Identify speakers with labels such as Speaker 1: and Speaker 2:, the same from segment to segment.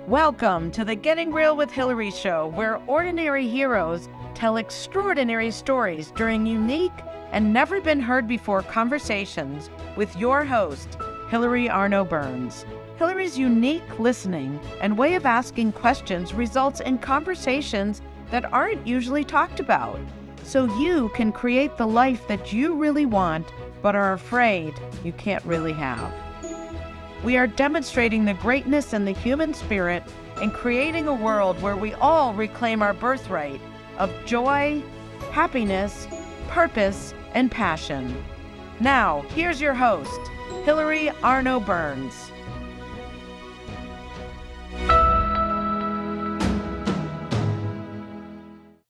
Speaker 1: Welcome to the Getting Real with Hillary show, where ordinary heroes tell extraordinary stories during unique and never been heard before conversations with your host, Hillary Arno Burns. Hillary's unique listening and way of asking questions results in conversations that aren't usually talked about, so you can create the life that you really want but are afraid you can't really have. We are demonstrating the greatness in the human spirit and creating a world where we all reclaim our birthright of joy, happiness, purpose, and passion. Now, here's your host, Hillary Arno Burns.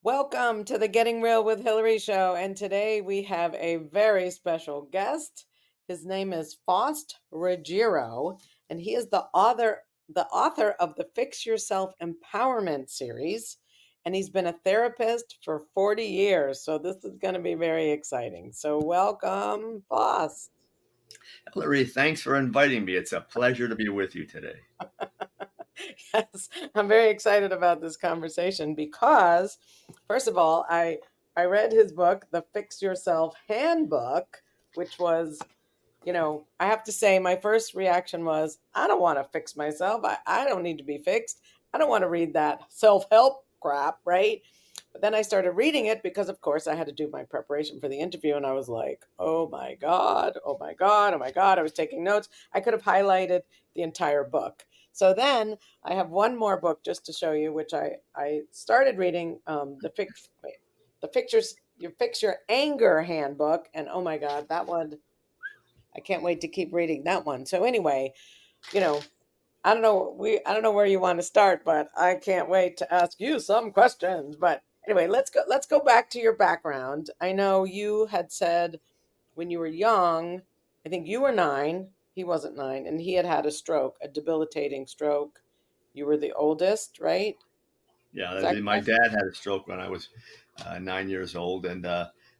Speaker 1: Welcome to the Getting Real with Hillary show, and today we have a very special guest. His name is Faust Ruggiero, and he is the author of the Fix Yourself Empowerment series, and he's been a therapist for 40 years, so this is going to be very exciting. So welcome, Faust.
Speaker 2: Hillary, thanks for inviting me. It's a pleasure to be with you today.
Speaker 1: Yes, I'm very excited about this conversation because, first of all, I read his book, The Fix Yourself Handbook, which was, I have to say my first reaction was, I don't want to fix myself. I don't need to be fixed. I don't want to read that self-help crap, right? But then I started reading it because, of course, I had to do my preparation for the interview. And I was like, oh my God, oh my God, oh my God. I was taking notes. I could have highlighted the entire book. So then I have one more book just to show you, which I started reading, the Fix Your Anger Handbook. And oh my God, that one, I can't wait to keep reading that one. So anyway, I don't know where you want to start, but I can't wait to ask you some questions. But anyway, let's go back to your background. I know you had said when you were young, I think you were 9, he wasn't 9, and he had a stroke, a debilitating stroke. You were the oldest, right?
Speaker 2: Yeah, my dad had a stroke when I was 9 years old, and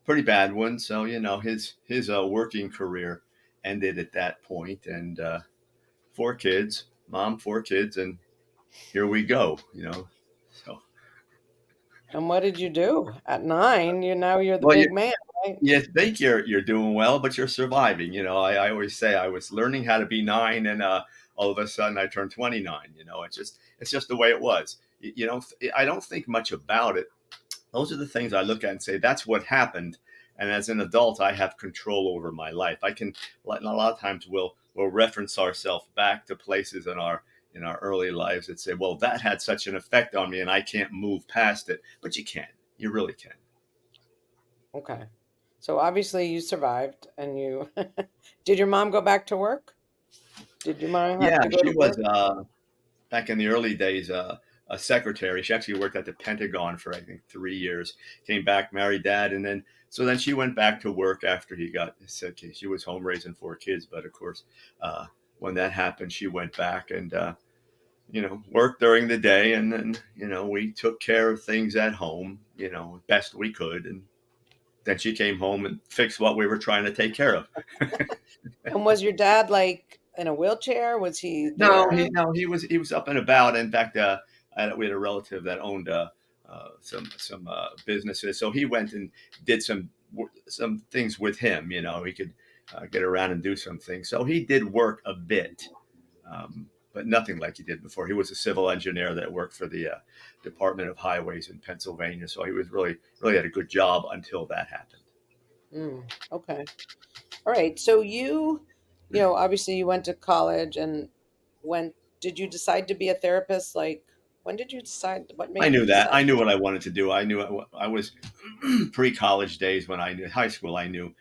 Speaker 2: pretty bad one. So his working career ended at that point, and 4 kids, mom, 4 kids, and here we go. So.
Speaker 1: And what did you do at 9? You're the
Speaker 2: Well,
Speaker 1: big man, right?
Speaker 2: you think you're doing well, but you're surviving. I always say I was learning how to be 9, and all of a sudden I turned 29. It's just the way it was. I don't think much about it. Those are the things I look at and say that's what happened. And as an adult, I have control over my life. I can, a lot of times we'll reference ourselves back to places in our early lives that say, well, that had such an effect on me and I can't move past it. But you can. You really can.
Speaker 1: Okay. So obviously you survived, and you did your mom go back to work? Did your mom have
Speaker 2: Yeah,
Speaker 1: to go
Speaker 2: she
Speaker 1: to
Speaker 2: was
Speaker 1: work?
Speaker 2: back in the early days a secretary. She actually worked at the Pentagon for I think 3 years. Came back, married dad, and then she went back to work after he got sick. She was home raising 4 kids, but of course, when that happened, she went back and worked during the day, and then we took care of things at home, best we could, and then she came home and fixed what we were trying to take care of.
Speaker 1: And was your dad like in a wheelchair? Was he
Speaker 2: No,
Speaker 1: there?
Speaker 2: he was up and about. In fact, we had a relative that owned some businesses, so he went and did some things with him. He could get around and do some things. So he did work a bit, but nothing like he did before. He was a civil engineer that worked for the Department of Highways in Pennsylvania. So he was really had a good job until that happened.
Speaker 1: Okay. All right. So obviously you went to college, and did you decide to be a therapist? Like, when did you decide? What
Speaker 2: I
Speaker 1: made you
Speaker 2: knew that.
Speaker 1: decide?
Speaker 2: I knew what I wanted to do. I was pre-college days when I knew high school. I knew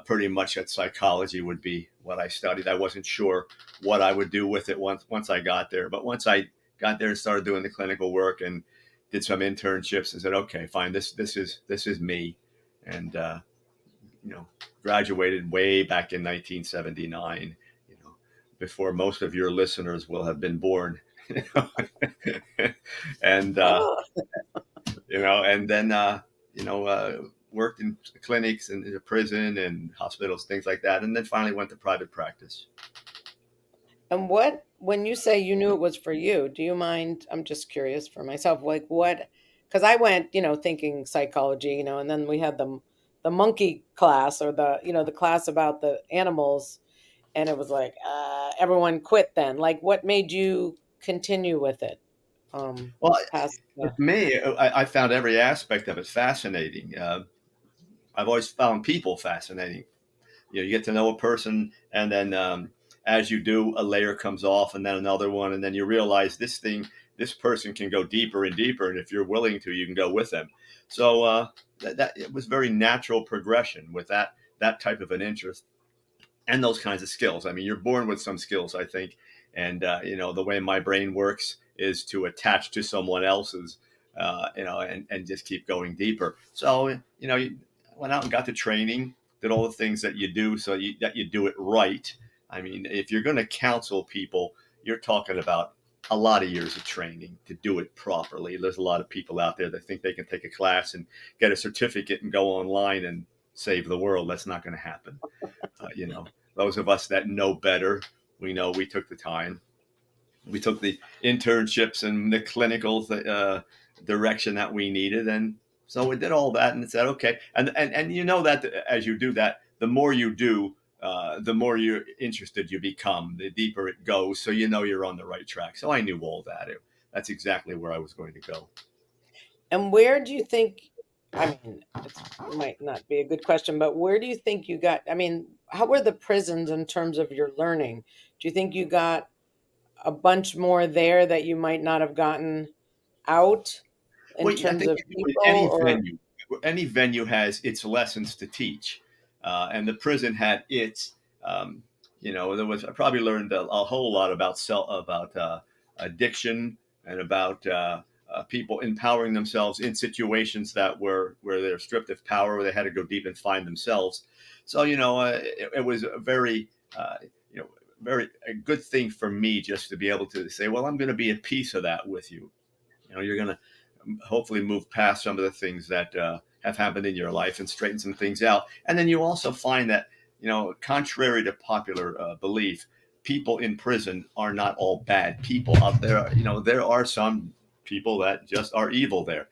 Speaker 2: pretty much that psychology would be what I studied. I wasn't sure what I would do with it once I got there. But once I got there and started doing the clinical work and did some internships, and said, okay, fine, this is me, and graduated way back in 1979. Before most of your listeners will have been born. and
Speaker 1: Oh,
Speaker 2: and then worked in clinics and in a prison and hospitals, things like that, and then finally went to private practice.
Speaker 1: and what when you say you knew it was for you, do you mind? I'm just curious for myself, like what? Because I went, thinking psychology, and then we had the monkey class or the class about the animals, and it was like everyone quit then. Like, what made you continue with it?
Speaker 2: Well,
Speaker 1: Past the
Speaker 2: with me, I found every aspect of it fascinating. I've always found people fascinating. You get to know a person, and then as you do, a layer comes off, and then another one, and then you realize this person can go deeper and deeper, and if you're willing to, you can go with them. So that it was very natural progression with that type of an interest and those kinds of skills. I mean, you're born with some skills, I think, and the way my brain works is to attach to someone else's, and just keep going deeper. So you went out and got the training, did all the things that you do, so that you do it right. I mean, if you're going to counsel people, you're talking about a lot of years of training to do it properly. There's a lot of people out there that think they can take a class and get a certificate and go online and save the world. That's not going to happen. Those of us that know better, we know we took the time. We took the internships and the clinical direction that we needed. And so we did all that and said, okay. And that as you do that, the more you do, the more you're interested you become, the deeper it goes. So you're on the right track. So I knew all that. That's exactly where I was going to go.
Speaker 1: And where do you think, I mean, it might not be a good question, but where do you think you got, I mean, how were the prisons in terms of your learning? Do you think you got a bunch more there that you might not have gotten out in
Speaker 2: Well, I
Speaker 1: terms
Speaker 2: think
Speaker 1: of people
Speaker 2: any
Speaker 1: or
Speaker 2: venue, any venue has its lessons to teach, and the prison had its. There was I probably learned a whole lot about addiction and about people empowering themselves in situations that were where they're stripped of power, where they had to go deep and find themselves. So it was a very you know very a good thing for me just to be able to say, well, I'm going to be a piece of that with you. You're going to hopefully move past some of the things that have happened in your life and straighten some things out. And then you also find that, contrary to popular belief, people in prison are not all bad people out there. There are some people that just are evil there.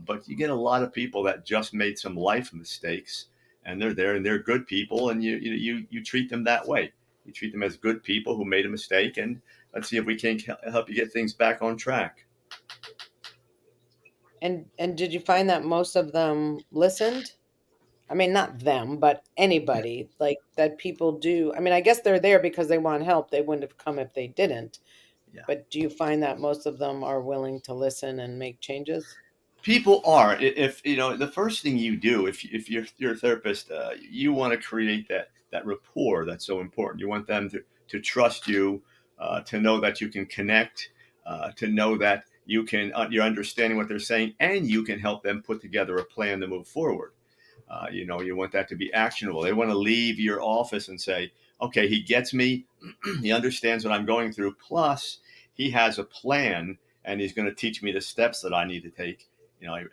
Speaker 2: But you get a lot of people that just made some life mistakes, and they're there and they're good people, and you treat them that way. You treat them as good people who made a mistake, and let's see if we can help you get things back on track.
Speaker 1: and did you find that most of them listened? I mean, not them, but anybody, like that people do. I mean, I guess they're there because they want help. They wouldn't have come if they didn't.
Speaker 2: Yeah.
Speaker 1: But do you find that most of them are willing to listen and make changes?
Speaker 2: People are. If the first thing you do, if you're a therapist, you want to create that rapport that's so important. You want them to trust you, to know that you can connect, to know that you're understanding what they're saying, and you can help them put together a plan to move forward. You want that to be actionable. They want to leave your office and say, okay, he gets me. He understands what I'm going through. Plus, he has a plan, and he's going to teach me the steps that I need to take.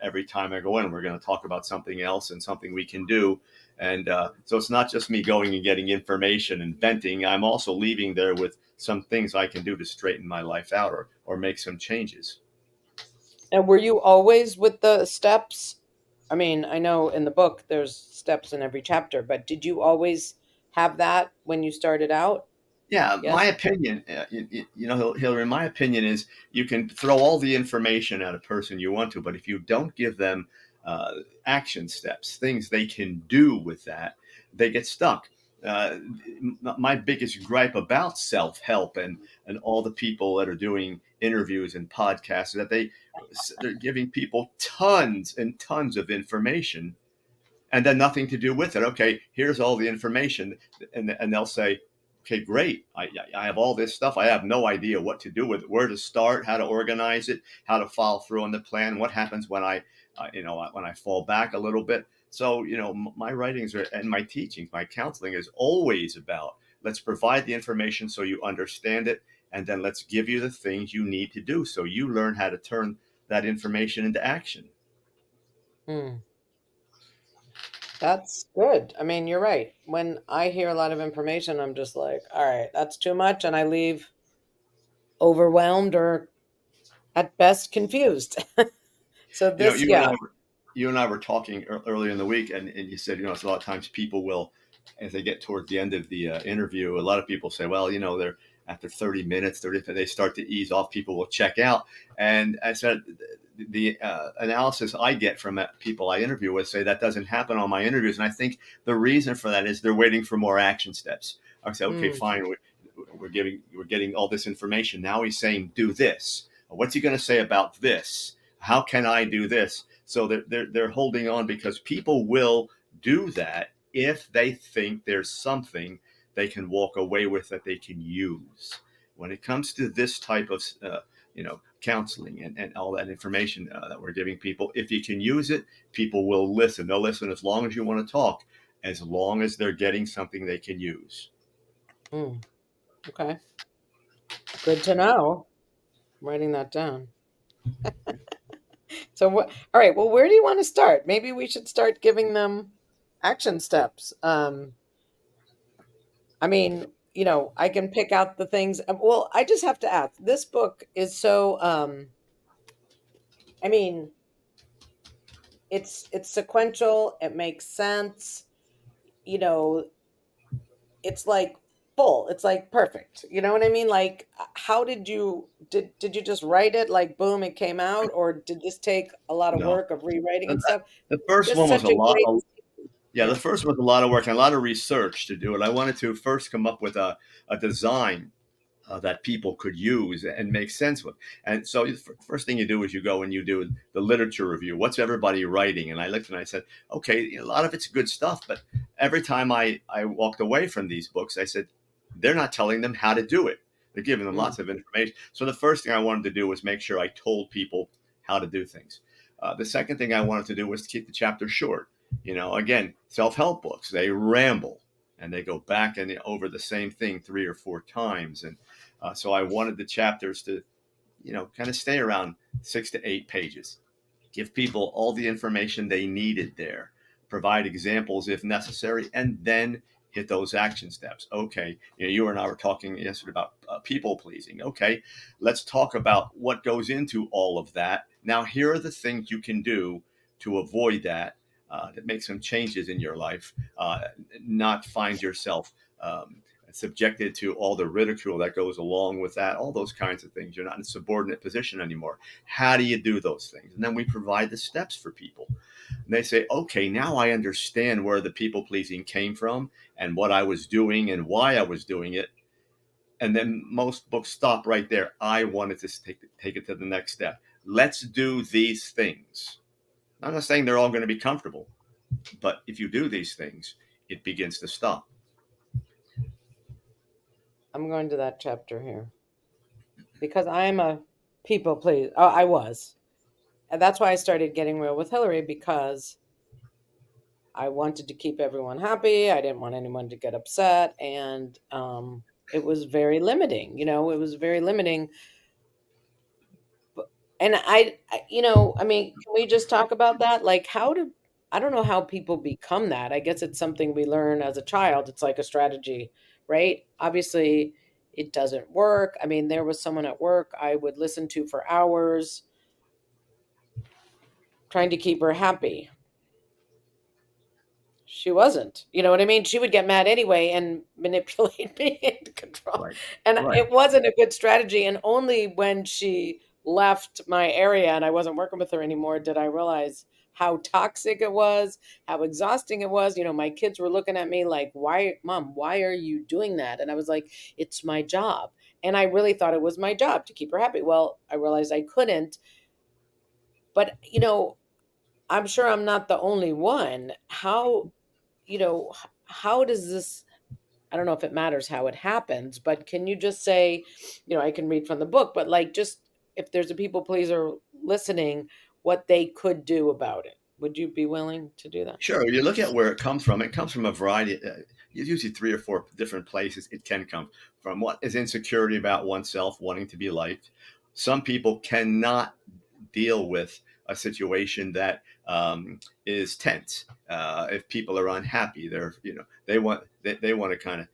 Speaker 2: Every time I go in, we're going to talk about something else and something we can do. And so it's not just me going and getting information and venting. I'm also leaving there with some things I can do to straighten my life out or make some changes.
Speaker 1: And were you always with the steps? I mean, I know in the book there's steps in every chapter, but did you always have that when you started out?
Speaker 2: Yeah, my
Speaker 1: Yes.
Speaker 2: opinion, Hillary, my opinion is you can throw all the information at a person you want to, but if you don't give them uh, action steps, things they can do with that, they get stuck. Uh, my biggest gripe about self-help and all the people that are doing interviews and podcasts is that they're giving people tons and tons of information and then nothing to do with it. Okay, here's all the information, and they'll say, okay, great. I have all this stuff. I have no idea what to do with it, where to start, how to organize it, how to follow through on the plan. What happens when when I fall back a little bit? So my writings and my teaching, my counseling is always about let's provide the information so you understand it, and then let's give you the things you need to do so you learn how to turn that information into action.
Speaker 1: Hmm. That's good. I mean, you're right. When I hear a lot of information, I'm just like, all right, that's too much, and I leave overwhelmed or at best confused. So
Speaker 2: You know,
Speaker 1: this, yeah.
Speaker 2: you and I were talking earlier in the week, and you said, it's a lot of times people will, as they get towards the end of the interview, a lot of people say, well, they're after 30 minutes, 30, they start to ease off, people will check out. And I said, the analysis I get from people I interview with say that doesn't happen on my interviews. And I think the reason for that is they're waiting for more action steps. I say, okay,
Speaker 1: Mm,
Speaker 2: fine. We're getting all this information. Now he's saying, do this. What's he going to say about this? How can I do this? So they're holding on because people will do that if they think there's something they can walk away with that they can use. When it comes to this type of counseling and all that information that we're giving people, if you can use it, people will listen. They'll listen as long as you want to talk, as long as they're getting something they can use.
Speaker 1: mm, okay. Good to know. I'm writing that down. So what, all right, well, where do you want to start? Maybe we should start giving them action steps. I mean, I can pick out the things. Well, I just have to ask. This book is so I mean, it's sequential, it makes sense, you know, it's like full. It's like perfect. You know what I mean? Like how did you just write it like boom it came out, or did this take a lot of
Speaker 2: No,
Speaker 1: work of rewriting
Speaker 2: the,
Speaker 1: and stuff?
Speaker 2: the first
Speaker 1: Just
Speaker 2: one was
Speaker 1: such
Speaker 2: a
Speaker 1: a
Speaker 2: lot.
Speaker 1: great
Speaker 2: Yeah, the
Speaker 1: yeah.
Speaker 2: first was a lot of work and a lot of research to do it. I wanted to first come up with a design that people could use and make sense with. And so the first thing you do is you go and you do the literature review. What's everybody writing? And I looked and I said, okay, a lot of it's good stuff, but every time I walked away from these books, I said, they're not telling them how to do it. They're giving them
Speaker 1: Mm,
Speaker 2: lots of information. So the first thing I wanted to do was make sure I told people how to do things. The second thing I wanted to do was to keep the chapter short. Again, self-help books, they ramble and they go back and over the same thing 3 or 4 times. And so I wanted the chapters to, kind of stay around 6 to 8 pages, give people all the information they needed there, provide examples if necessary, and then hit those action steps. Okay, you and I were talking yesterday about people pleasing. Okay, let's talk about what goes into all of that. Now, here are the things you can do to avoid that, to make some changes in your life, not find yourself subjected to all the ridicule that goes along with that, all those kinds of things. You're not in a subordinate position anymore. How do you do those things? And then we provide the steps for people. And they say, okay, now I understand where the people pleasing came from and what I was doing and why I was doing it. And then most books stop right there. I wanted to take it to the next step. Let's do these things. I'm not saying they're all going to be comfortable, but if you do these things, it begins to stop.
Speaker 1: I'm going to that chapter here because I'm a people please. Oh, I was. And that's why I started getting real with Hillary, because I wanted to keep everyone happy. I didn't want anyone to get upset. And it was very limiting. It was very limiting. And I mean, can we just talk about that? Like, I don't know how people become that. I guess it's something we learn as a child. It's like a strategy, right? Obviously, it doesn't work. I mean, there was someone at work I would listen to for hours trying to keep her happy. She wasn't. You know what I mean? She would get mad anyway and manipulate me and control.
Speaker 2: Right.
Speaker 1: And
Speaker 2: Right.
Speaker 1: it wasn't a good strategy. And only when she left my area and I wasn't working with her anymore did I realize how toxic it was, how exhausting it was. My kids were looking at me like, why, mom, why are you doing that? And I was like, it's my job. And I really thought it was my job to keep her happy. Well, I realized I couldn't. But, I'm sure I'm not the only one. How does this, I don't know if it matters how it happens, but can you just say, I can read from the book, but like just if there's a people pleaser listening, what they could do about it? Would you be willing to do that?
Speaker 2: Sure. You look at where it comes from. It comes from a variety. Usually 3 or 4 different places. It can come from what is insecurity about oneself, wanting to be liked. Some people cannot deal with a situation that is tense. If people are unhappy, they want to kind of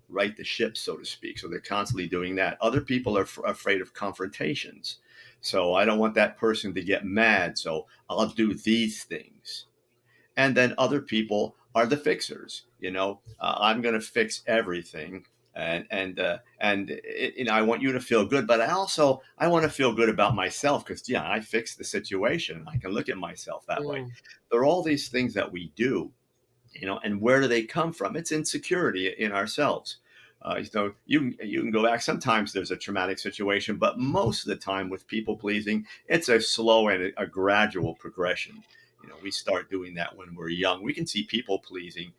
Speaker 2: right the ship, so to speak. So they're constantly doing that. Other people are afraid of confrontations. So I don't want that person to get mad. So I'll do these things. And then other people are the fixers. I'm going to fix everything, and I want you to feel good, but I want to feel good about myself because I fixed the situation. I can look at myself that way.
Speaker 3: Mm.
Speaker 2: There are all these things that we do, and where do they come from? It's insecurity in ourselves. You can go back. Sometimes there's a traumatic situation, but most of the time with people pleasing, it's a slow and a gradual progression. We start doing that when we're young. We can see people pleasing,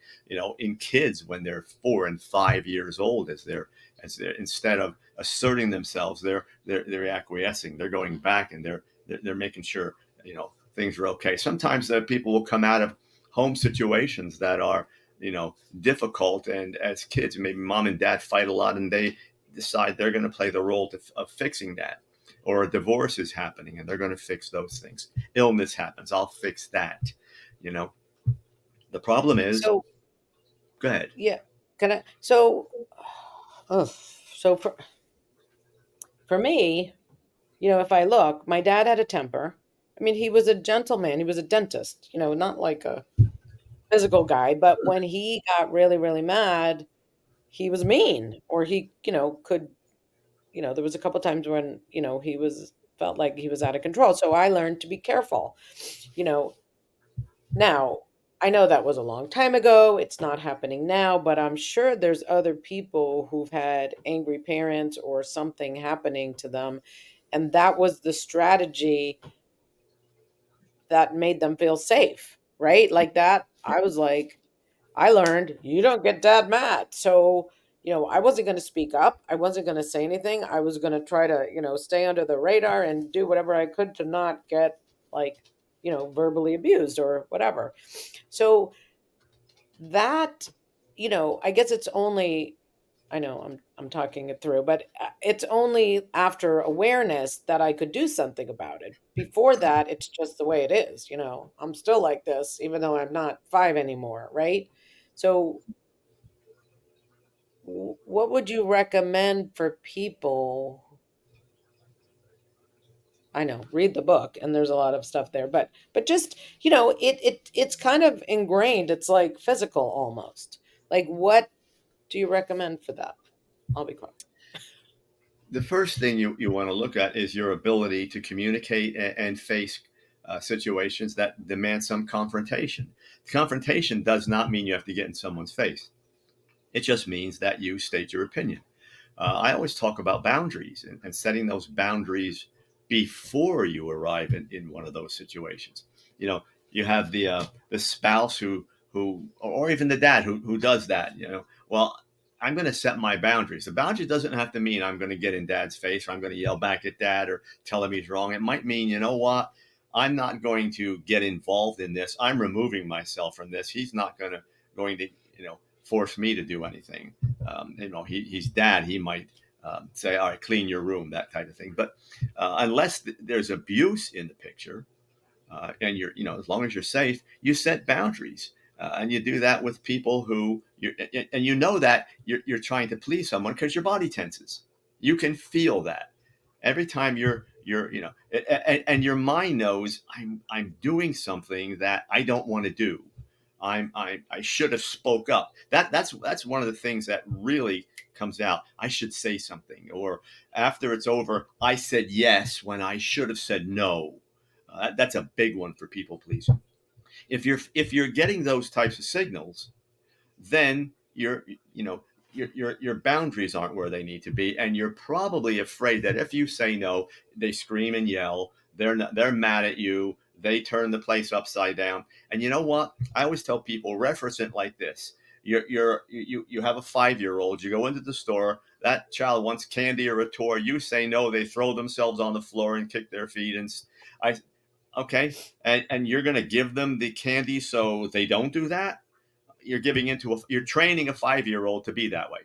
Speaker 2: in kids when they're 4 and 5 years old, as they're instead of asserting themselves, they're acquiescing. They're going back and they're making sure things are okay. Sometimes people will come out of home situations that are difficult, and as kids maybe mom and dad fight a lot and they decide they're going to play the role of fixing that, or a divorce is happening and they're going to fix those things. Illness happens, I'll fix that. you know the problem is,
Speaker 3: So
Speaker 2: go ahead.
Speaker 3: yeah, can I? Oh, so for me, if I look, my dad had a temper. I mean, he was a gentleman. He was a dentist. Not like a physical guy, but when he got really, really mad, he was mean, or he, could, there was a couple times when, he was felt like he was out of control. So I learned to be careful. You know, Now, I know that was a long time ago. It's not happening now, but I'm sure there's other people who've had angry parents or something happening to them. And that was the strategy that made them feel safe, right? Like that. I was like, I learned you don't get dad mad. So, I wasn't going to speak up. I wasn't going to say anything. I was going to try to, stay under the radar and do whatever I could to not get like, verbally abused or whatever. So that, I guess it's only, I know I'm talking it through, but it's only after awareness that I could do something about it. Before that, it's just the way it is. I'm still like this, even though I'm not 5 anymore, right? So, what would you recommend for people? I know, read the book, and there's a lot of stuff there, but just it's kind of ingrained. It's like physical almost. Like, what do you recommend for that? I'll be quiet.
Speaker 2: The first thing you want to look at is your ability to communicate and face situations that demand some confrontation. Confrontation does not mean you have to get in someone's face. It just means that you state your opinion. I always talk about boundaries and setting those boundaries before you arrive in one of those situations. You have the spouse who or even the dad who does that. Well, I'm going to set my boundaries. The boundary doesn't have to mean I'm going to get in dad's face or I'm going to yell back at dad or tell him he's wrong. It might mean, you know what? I'm not going to get involved in this. I'm removing myself from this. He's not going to force me to do anything. He's dad. He might say, "All right, clean your room," that type of thing. But unless there's abuse in the picture, and as long as you're safe, you set boundaries, and you do that with people who and that you're trying to please someone because your body tenses. You can feel that every time and your mind knows I'm doing something that I don't want to do. I should have spoke up. That's one of the things that really comes out. I should say something, or after it's over, I said yes when I should have said no. That's a big one for people pleasing. If you're getting those types of signals, then your boundaries aren't where they need to be, and you're probably afraid that if you say no, they scream and yell. They're mad at you. They turn the place upside down. And you know what? I always tell people, reference it like this: you have a 5-year-old. You go into the store. That child wants candy or a toy. You say no. They throw themselves on the floor and kick their feet. And I okay, and you're going to give them the candy so they don't do that. You're training a 5-year-old to be that way.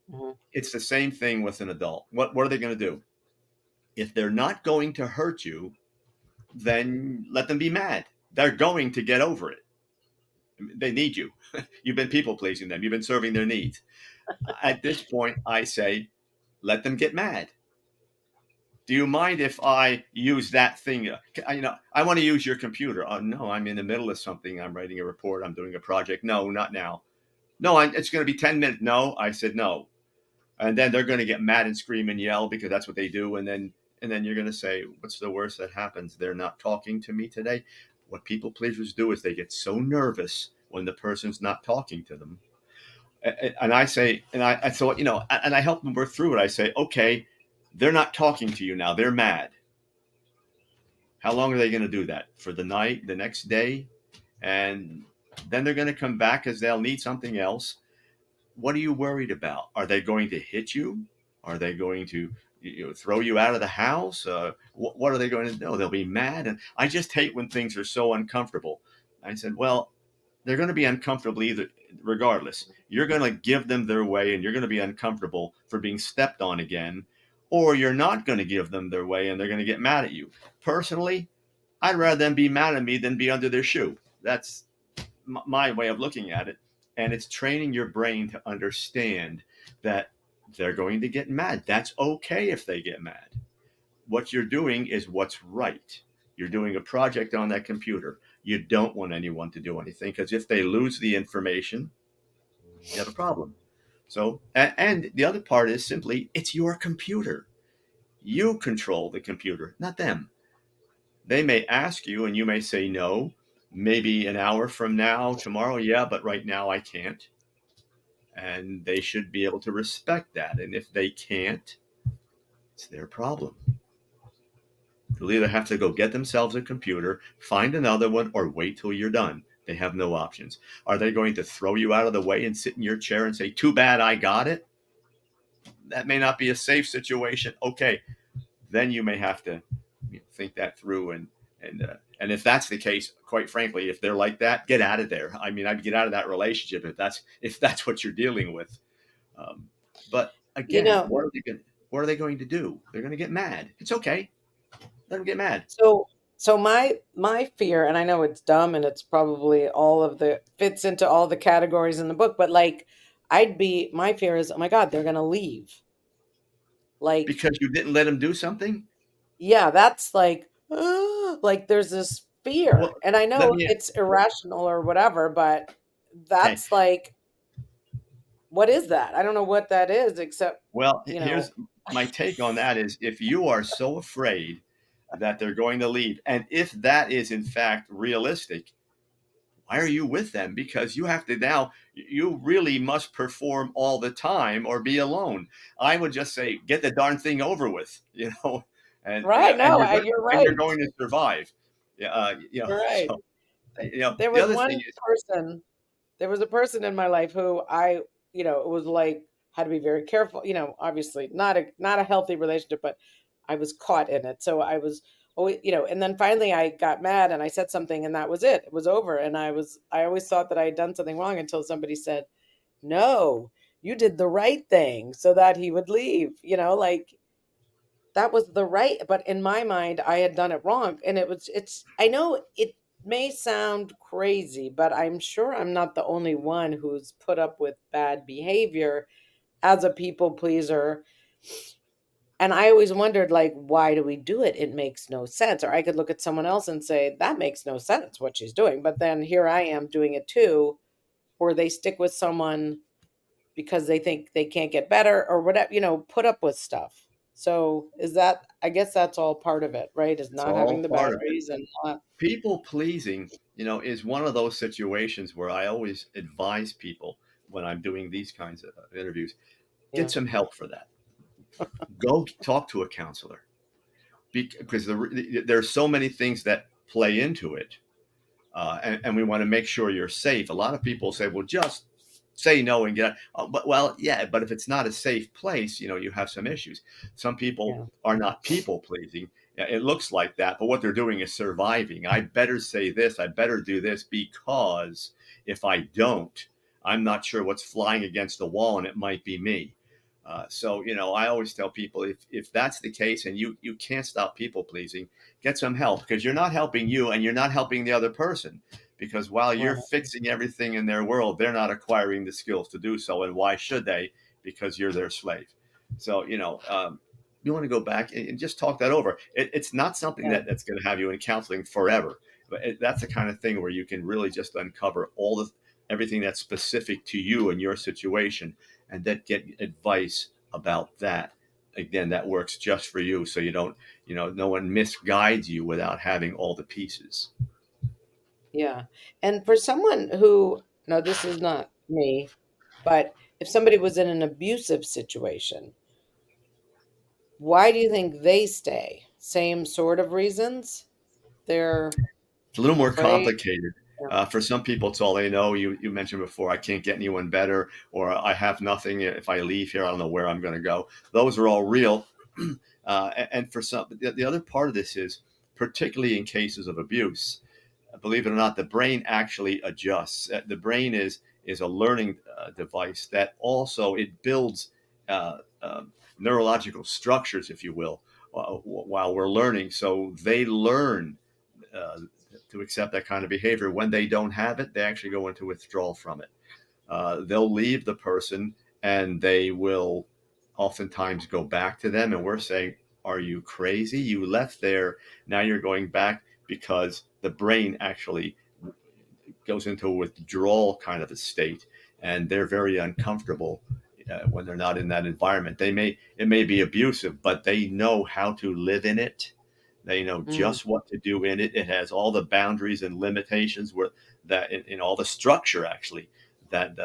Speaker 3: Mhm.
Speaker 2: It's the same thing with an adult. What are they going to do? If they're not going to hurt you, then let them be mad. They're going to get over it. They need you. You've been people pleasing them. You've been serving their needs. At this point, I say, let them get mad. Do you mind if I use that thing? I want to use your computer. Oh, no, I'm in the middle of something. I'm writing a report. I'm doing a project. No, not now. No, it's going to be 10 minutes. No, I said no. And then they're going to get mad and scream and yell because that's what they do. And then you're going to say, what's the worst that happens? They're not talking to me today. What people pleasers do is they get so nervous when the person's not talking to them. And I say, and I thought, and I help them work through it. I say, okay, they're not talking to you now. They're mad. How long are they going to do that? For the night, the next day? And then they're going to come back because they'll need something else. What are you worried about? Are they going to hit you? Are they going to throw you out of the house? What are they going to do? They'll be mad. And I just hate when things are so uncomfortable. I said, well, they're going to be uncomfortable either, regardless. You're going to give them their way and you're going to be uncomfortable for being stepped on again, or you're not going to give them their way and they're going to get mad at you. Personally, I'd rather them be mad at me than be under their shoe. That's my way of looking at it. And it's training your brain to understand that they're going to get mad. That's okay if they get mad. What you're doing is what's right. You're doing a project on that computer. You don't want anyone to do anything, because if they lose the information, you have a problem. So, and the other part is simply, it's your computer. You control the computer, not them. They may ask you and you may say no, maybe an hour from now, tomorrow, yeah, but right now I can't. And they should be able to respect that. And if they can't, it's their problem. They'll either have to go get themselves a computer, find another one, or wait till you're done. They have no options. Are they going to throw you out of the way and sit in your chair and say, too bad I got it? That may not be a safe situation. Okay, then you may have to think that through. And if that's the case, quite frankly, if they're like that, get out of there. I mean, I'd get out of that relationship if that's what you're dealing with. But
Speaker 3: You
Speaker 2: again,
Speaker 3: know,
Speaker 2: what are they going to do? They're going to get mad. It's okay. Let them get mad.
Speaker 3: so my fear, and I know it's dumb, and it's probably all of the fits into all the categories in the book, but like, my fear is, oh my God, they're gonna leave. Like,
Speaker 2: Because you didn't let them do something?
Speaker 3: yeah, that's like, like there's this
Speaker 2: Well,
Speaker 3: fear, and I
Speaker 2: let
Speaker 3: know
Speaker 2: me,
Speaker 3: it's irrational or whatever, but
Speaker 2: okay.
Speaker 3: that's like, what is that? I don't know what that is, except,
Speaker 2: Well,
Speaker 3: you know,
Speaker 2: here's my take on that is, if you are so afraid that they're going to leave, and if that is in fact realistic, why are you with them? Because you have to now, you really must perform all the time or be alone. I would just say, get the darn thing over with, and
Speaker 3: right?
Speaker 2: and
Speaker 3: No, you're
Speaker 2: you're
Speaker 3: right.
Speaker 2: going to survive. Yeah,
Speaker 3: You're right.
Speaker 2: so
Speaker 3: There
Speaker 2: the
Speaker 3: was
Speaker 2: other
Speaker 3: one
Speaker 2: thing is,
Speaker 3: person there was a person in my life who it was like, had to be very careful, obviously not a healthy relationship, but I was caught in it. So I was always, and then finally I got mad and I said something, and that was it. It was over. And I always thought that I had done something wrong until somebody said, "No, you did the right thing," so that he would leave, like, that was the right, but in my mind I had done it wrong. And I know it may sound crazy, but I'm sure I'm not the only one who's put up with bad behavior as a people pleaser. And I always wondered, like, why do we do it? It makes no sense. Or I could look at someone else and say, that makes no sense what she's doing, but then here I am doing it too. Or they stick with someone because they think they can't get better or whatever, put up with stuff. So I guess that's all part of it, right? Is
Speaker 2: it's
Speaker 3: not having
Speaker 2: all
Speaker 3: the
Speaker 2: part of it.
Speaker 3: boundaries and not,
Speaker 2: People pleasing, is one of those situations where I always advise people when I'm doing these kinds of interviews, get
Speaker 3: yeah,
Speaker 2: some help for that. Go talk to a counselor, because there's so many things that play into it. And we want to make sure you're safe. A lot of people say, well, just say no and get out. Oh, but well, yeah, but if it's not a safe place, you have some issues. Some people
Speaker 3: yeah,
Speaker 2: are not people pleasing. Yeah, it looks like that, but what they're doing is surviving. I better say this, I better do this, because if I don't, I'm not sure what's flying against the wall, and it might be me. So I always tell people, if that's the case and you can't stop people pleasing, get some help, because you're not helping you and you're not helping the other person, because while you're
Speaker 3: Right.
Speaker 2: fixing everything in their world, they're not acquiring the skills to do so. And why should they? Because you're their slave. So, you want to go back and just talk that over. It's not something
Speaker 3: Yeah.
Speaker 2: that's going to have you in counseling forever, but that's the kind of thing where you can really just uncover everything that's specific to you and your situation, and then get advice about that. Again, that works just for you, so you don't, no one misguides you without having all the pieces.
Speaker 3: Yeah. And for someone who, no, this is not me, but if somebody was in an abusive situation, why do you think they stay? Same sort of reasons? They're
Speaker 2: It's a little more
Speaker 3: afraid.
Speaker 2: complicated.
Speaker 3: Yeah.
Speaker 2: For some people, it's all they know. You mentioned before, I can't get anyone better, or I have nothing. If I leave here, I don't know where I'm going to go. Those are all real. And for some, the other part of this is, particularly in cases of abuse, believe it or not, the brain actually adjusts. The brain is a learning device that also it builds uh, uh, neurological structures, if you will, while we're learning. So they learn uh, to accept that kind of behavior. When they don't have it, they actually go into withdrawal from it. They'll leave the person, and they will oftentimes go back to them. And we're saying, are you crazy? You left there. Now you're going back, because the brain actually goes into a withdrawal kind of a state, and they're very uncomfortable when they're not in that environment. It may be abusive, but they know how to live in it. They know
Speaker 3: Mm,
Speaker 2: just what to do in it. It has all the boundaries and limitations where that in all the structure actually that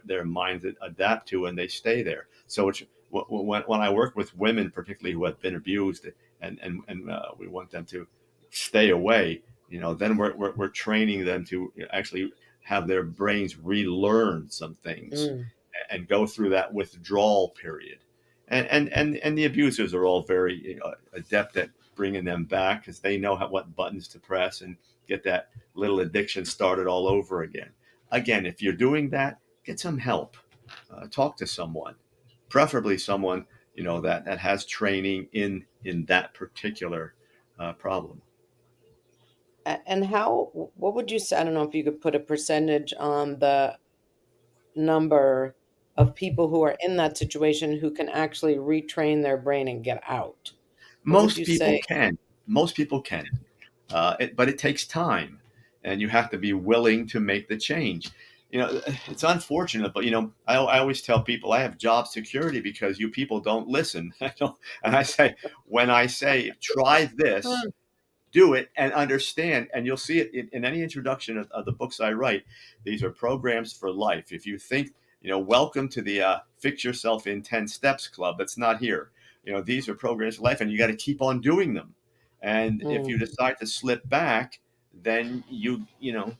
Speaker 2: their minds adapt to, and they stay there. So it's when I work with women, particularly who have been abused, and we want them to stay away, then we're training them to actually have their brains relearn some things
Speaker 3: mm.
Speaker 2: and go through that withdrawal period. And the abusers are all very adept at bringing them back, because they know what buttons to press and get that little addiction started all over again. Again, if you're doing that, get some help. Talk to someone, preferably someone that has training in that particular problem.
Speaker 3: And what would you say? I don't know if you could put a percentage on the number of people who are in that situation who can actually retrain their brain and get out. What would
Speaker 2: Most
Speaker 3: you
Speaker 2: people
Speaker 3: say?
Speaker 2: can. Most people can. But it takes time, and you have to be willing to make the change. It's unfortunate, but I always tell people I have job security because you people don't listen. And I say, when I say try this,
Speaker 3: Mm,
Speaker 2: do it and understand, and you'll see it in any introduction of the books I write. These are programs for life. If you think, welcome to the Fix Yourself in 10 Steps Club, that's not here. These are programs for life, and you got to keep on doing them. And if you
Speaker 3: mm.
Speaker 2: decide to slip back, then you know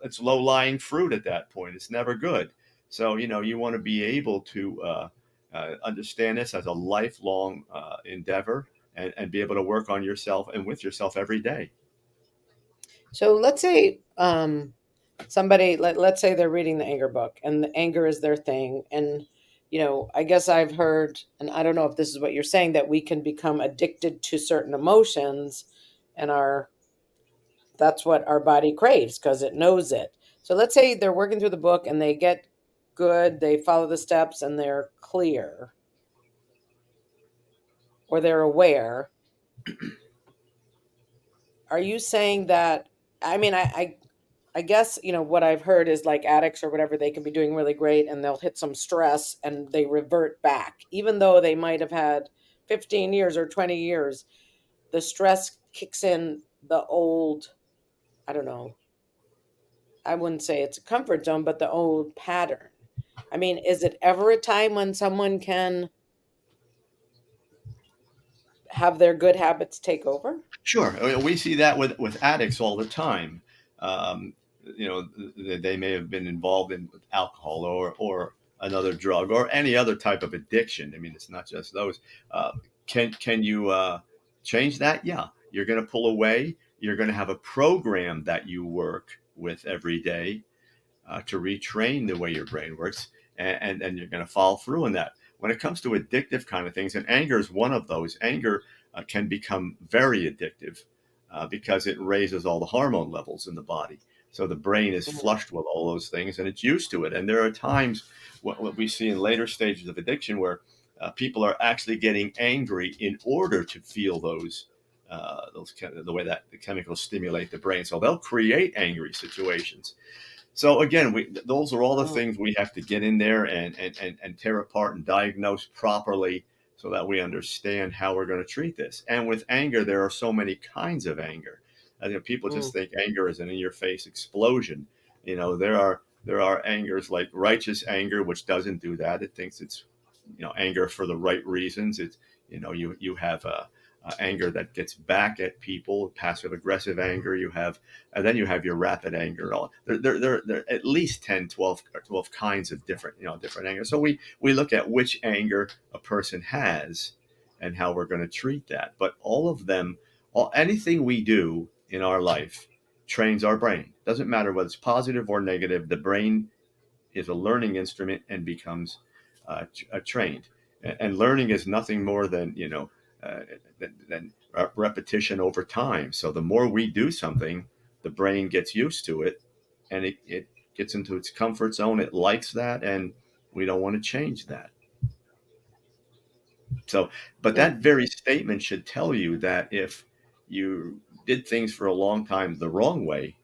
Speaker 2: it's low lying fruit at that point. It's never good. So you want to be able to understand this as a lifelong endeavor, and be able to work on yourself and with yourself every day.
Speaker 3: So let's say somebody let's say they're reading the anger book and the anger is their thing, and I guess I've heard, and I don't know if this is what you're saying, that we can become addicted to certain emotions, and our that's what our body craves because it knows it. So let's say they're working through the book and they get good, they follow the steps and they're clear or they're aware. Are you saying that? I mean, I guess, what I've heard is like addicts or whatever, they can be doing really great and they'll hit some stress and they revert back, even though they might have had 15 years or 20 years. The stress kicks in the old, I don't know, I wouldn't say it's a comfort zone, but the old pattern. I mean, is it ever a time when someone can have their good habits take over?
Speaker 2: Sure, we see that with addicts all the time. Um, they may have been involved in alcohol or another drug or any other type of addiction. I mean, it's not just those. Uh, can you change that? Yeah, you're going to pull away. You're going to have a program that you work with every day to retrain the way your brain works, and you're going to follow through on that. When it comes to addictive kind of things, and anger is one of those, anger can become very addictive. because it raises all the hormone levels in the body. So the brain is
Speaker 3: Mhm.
Speaker 2: flushed with all those things, and it's used to it. And there are times what we see in later stages of addiction where people are actually getting angry in order to feel the way that the chemicals stimulate the brain. So they'll create angry situations. So again, those are all the
Speaker 3: Oh,
Speaker 2: things we have to get in there and tear apart and diagnose properly so that we understand how we're going to treat this. And with anger, there are so many kinds of anger. I think people just
Speaker 3: mm,
Speaker 2: think anger is an in-your-face explosion. There are angers like righteous anger, which doesn't do that. It thinks it's anger for the right reasons. It's you have anger that gets back at people, passive aggressive anger. And then you have your rapid anger. There are at least 10, 12 kinds of different anger. So we look at which anger a person has and how we're going to treat that. But all of them, anything we do in our life trains our brain. Doesn't matter whether it's positive or negative. The brain is a learning instrument and becomes trained. And learning is nothing more than uh, than repetition over time. So the more we do something, the brain gets used to it, and it gets into its comfort zone. It likes that, and we don't want to change that. So, but
Speaker 3: yeah.
Speaker 2: that very statement should tell you that if you did things for a long time the wrong way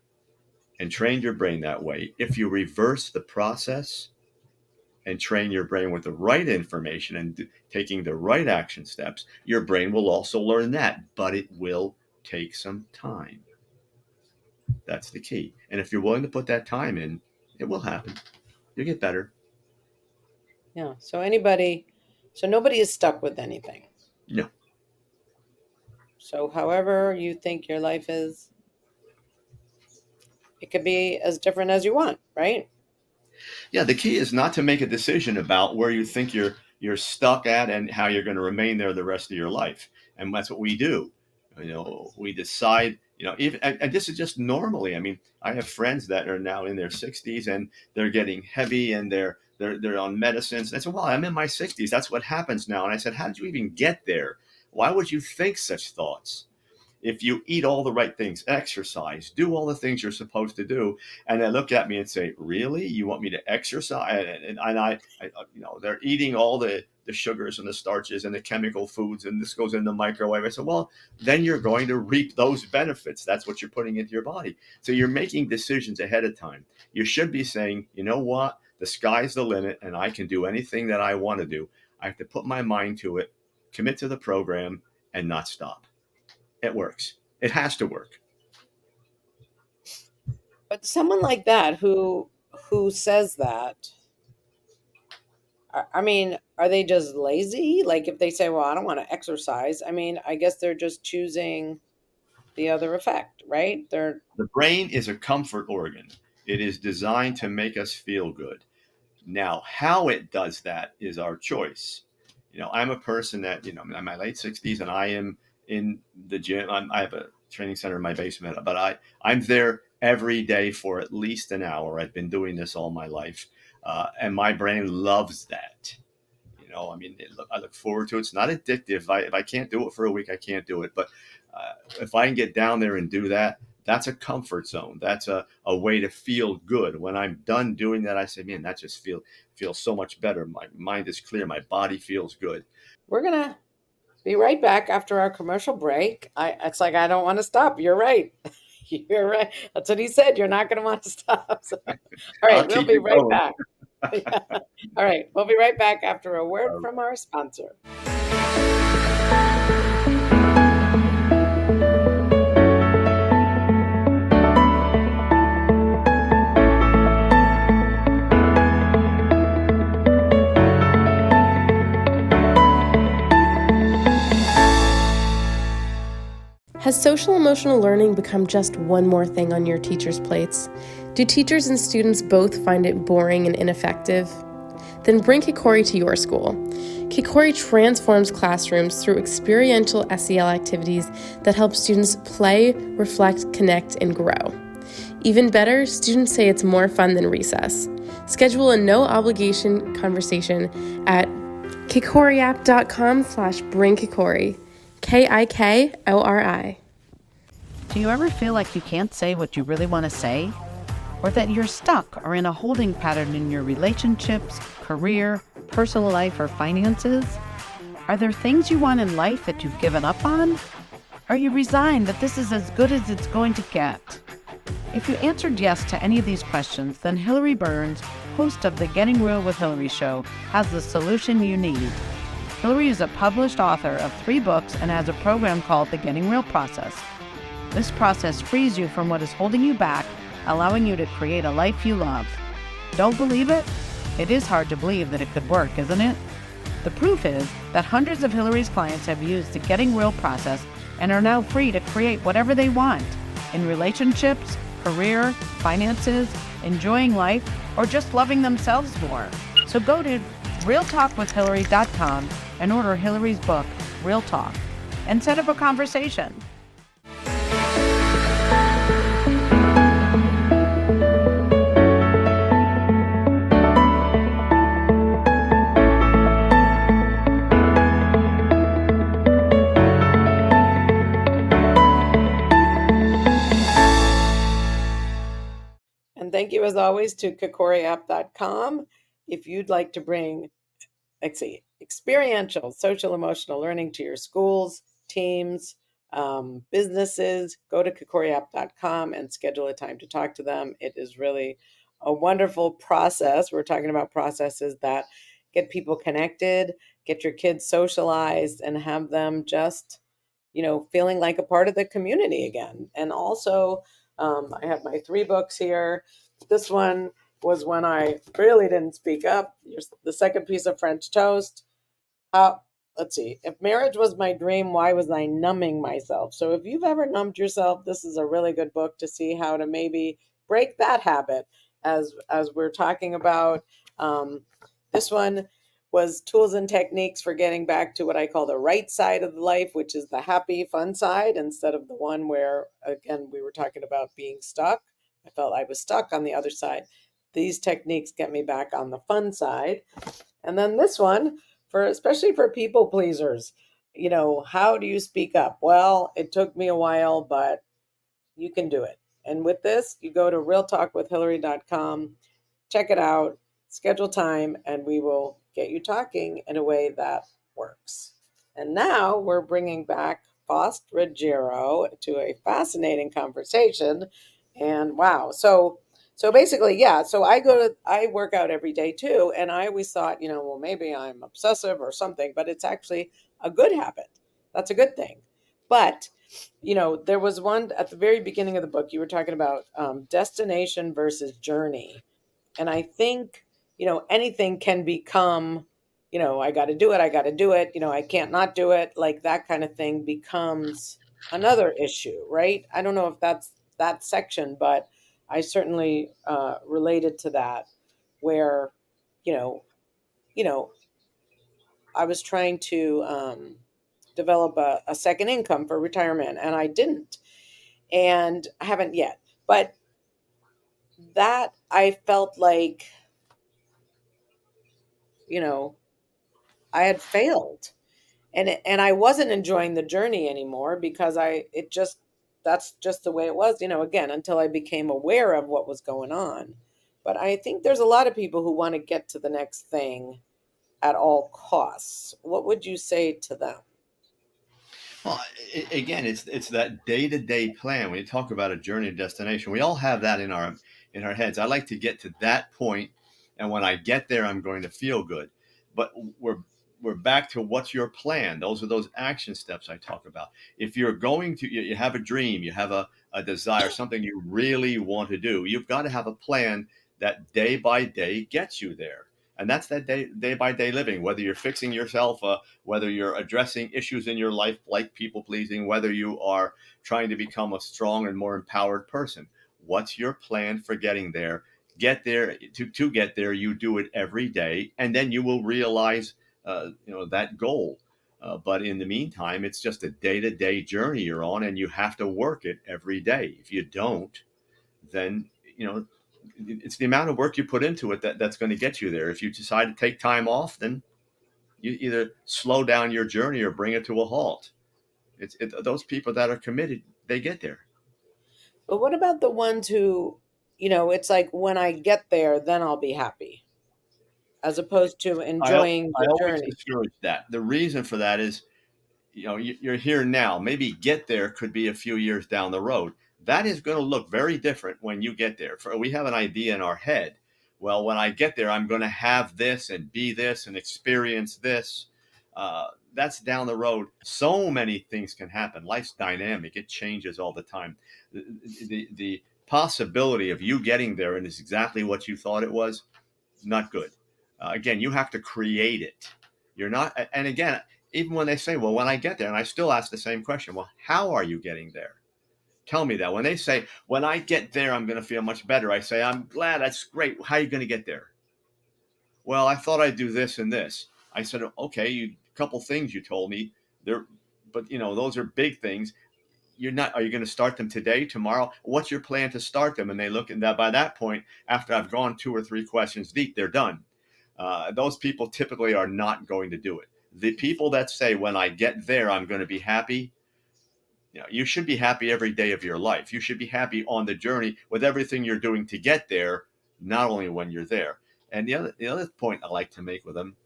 Speaker 2: and trained your brain that way, if you reverse the process and train your brain with the right information and taking the right action steps, your brain will also learn that, but it will take some time. That's the key. And if you're willing to put that time in, it will happen. You'll get better.
Speaker 3: Yeah. So nobody is stuck with anything.
Speaker 2: No.
Speaker 3: So however you think your life is, it could be as different as you want, right?
Speaker 2: Yeah, the key is not to make a decision about where you think you're stuck at and how you're going to remain there the rest of your life. And that's what we do. We decide, even and this is just normally. I mean, I have friends that are now in their 60s and they're getting heavy and they're on medicines. And I said, well, I'm in my 60s. That's what happens now. And I said, how did you even get there? Why would you think such thoughts? If you eat all the right things, exercise, do all the things you're supposed to do, and they look at me and say, "Really? You want me to exercise?" And they're eating all the sugars and the starches and the chemical foods, and this goes in the microwave. I said, "Well, then you're going to reap those benefits. That's what you're putting into your body. So you're making decisions ahead of time. You should be saying, you know what? The sky's the limit, and I can do anything that I want to do. I have to put my mind to it, commit to the program, and not stop." It works. It has to work.
Speaker 3: But someone like that who says that, I mean, are they just lazy? Like if they say, "Well, I don't want to exercise," I mean, I guess they're just choosing the other effect, right? They're
Speaker 2: The brain is a comfort organ. It is designed to make us feel good. Now, how it does that is our choice. I'm a person that, I'm in my late 60s and I am in the gym. I have a training center in my basement, but I'm there every day for at least an hour. I've been doing this all my life. And my brain loves that. I mean, I look forward to it. It's not addictive. If I can't do it for a week, I can't do it. But if I can get down there and do that, that's a comfort zone. That's a way to feel good. When I'm done doing that, I say, man, that just feels so much better. My mind is clear. My body feels good.
Speaker 3: we're gonna be right back after our commercial break. It's like I don't want to stop. You're right. You're right. That's what he said. You're not gonna want to stop. So, all
Speaker 2: I'll
Speaker 3: right, we'll
Speaker 2: keep
Speaker 3: be
Speaker 2: it
Speaker 3: right
Speaker 2: going.
Speaker 3: back. Yeah. All right, we'll be right back after a word from our sponsor.
Speaker 4: Has social emotional learning become just one more thing on your teachers' plates? Do teachers and students both find it boring and ineffective? Then bring Kikori to your school. Kikori transforms classrooms through experiential SEL activities that help students play, reflect, connect, and grow. Even better, students say it's more fun than recess. Schedule a no-obligation conversation at kikoriapp.com/bringkikori. KIKORI.
Speaker 1: Do you ever feel like you can't say what you really want to say? Or that you're stuck or in a holding pattern in your relationships, career, personal life, or finances? Are there things you want in life that you've given up on? Are you resigned that this is as good as it's going to get? If you answered yes to any of these questions, then Hillary Burns, host of the Getting Real with Hillary show, has the solution you need. Hillary is a published author of 3 books and has a program called the Getting Real process. This process frees you from what is holding you back, allowing you to create a life you love. Don't believe it? It is hard to believe that it could work, isn't it? The proof is that hundreds of Hillary's clients have used the Getting Real process and are now free to create whatever they want in relationships, career, finances, enjoying life, or just loving themselves more. So go to realtalkwithhillary.com and order Hillary's book, Real Talk, and set up a conversation.
Speaker 3: And thank you, as always, to kokoriapp.com. If you'd like to bring, experiential social emotional learning to your schools, teams, businesses, go to kokoriapp.com and schedule a time to talk to them. It is really a wonderful process. We're talking about processes that get people connected, get your kids socialized, and have them just, feeling like a part of the community again. And also, I have my 3 books here. This one was when I really didn't speak up. Here's the second piece of French toast. Let's see. If marriage was my dream, why was I numbing myself? So if you've ever numbed yourself, this is a really good book to see how to maybe break that habit. As we're talking about, this one was tools and techniques for getting back to what I call the right side of life, which is the happy, fun side, instead of the one where, again, we were talking about being stuck. I felt I was stuck on the other side. These techniques get me back on the fun side. And then this one, especially for people pleasers, how do you speak up? Well, it took me a while, but you can do it. And with this, you go to realtalkwithhillary.com, check it out, schedule time, and we will get you talking in a way that works. And now we're bringing back Faust Ruggiero to a fascinating conversation. And wow, so basically, yeah. So I work out every day too, and I always thought, well, maybe I'm obsessive or something, but it's actually a good habit. That's a good thing. But there was one at the very beginning of the book. You were talking about destination versus journey, and I think anything can become, I got to do it. I got to do it. I can't not do it. Like that kind of thing becomes another issue, right? I don't know if that's that section, but I certainly related to that, where, you know, I was trying to develop a second income for retirement, and I didn't, and I haven't yet. But that I felt like, I had failed, and I wasn't enjoying the journey anymore because that's just the way it was, again, until I became aware of what was going on. But I think there's a lot of people who want to get to the next thing at all costs. What would you say to them?
Speaker 2: Well, again, it's that day-to-day plan. When you talk about a journey and destination, we all have that in our heads. I like to get to that point, and when I get there, I'm going to feel good. But we're back to what's your plan. Those are those action steps I talk about. If you're going to, you have a dream, you have a desire, something you really want to do, you've got to have a plan that day by day gets you there. And that's that day by day living, whether you're fixing yourself, whether you're addressing issues in your life like people pleasing, whether you are trying to become a strong and more empowered person. What's your plan for getting there? Get there. To get there, you do it every day, and then you will realize that goal. But in the meantime, it's just a day-to-day journey you're on, and you have to work it every day. If you don't, then it's the amount of work you put into it that's going to get you there. If you decide to take time off, then you either slow down your journey or bring it to a halt. Those people that are committed, they get there.
Speaker 3: But what about the ones who, it's like when I get there, then I'll be happy, as opposed to enjoying
Speaker 2: I
Speaker 3: the
Speaker 2: always
Speaker 3: journey?
Speaker 2: discourage that. The reason for that is, you're here now. Maybe get there could be a few years down the road. That is going to look very different when you get there. We have an idea in our head. Well, when I get there, I'm going to have this and be this and experience this. That's down the road. So many things can happen. Life's dynamic. It changes all the time. The possibility of you getting there and it's exactly what you thought it was, not good. Again, you have to create it. You're not, and again, even when they say, well, when I get there, and I still ask the same question, well, how are you getting there? Tell me that. When they say, when I get there, I'm going to feel much better, I say, I'm glad, that's great. How are you going to get there? Well, I thought I'd do this and this. I said, okay, a couple things you told me there, but those are big things. You're not, are you going to start them today, tomorrow? What's your plan to start them? And they look at that. By that point, after I've gone 2 or 3 questions deep, they're done. Those people typically are not going to do it. The people that say, when I get there, I'm going to be happy, you should be happy every day of your life. You should be happy on the journey with everything you're doing to get there, not only when you're there. And the other point I like to make with them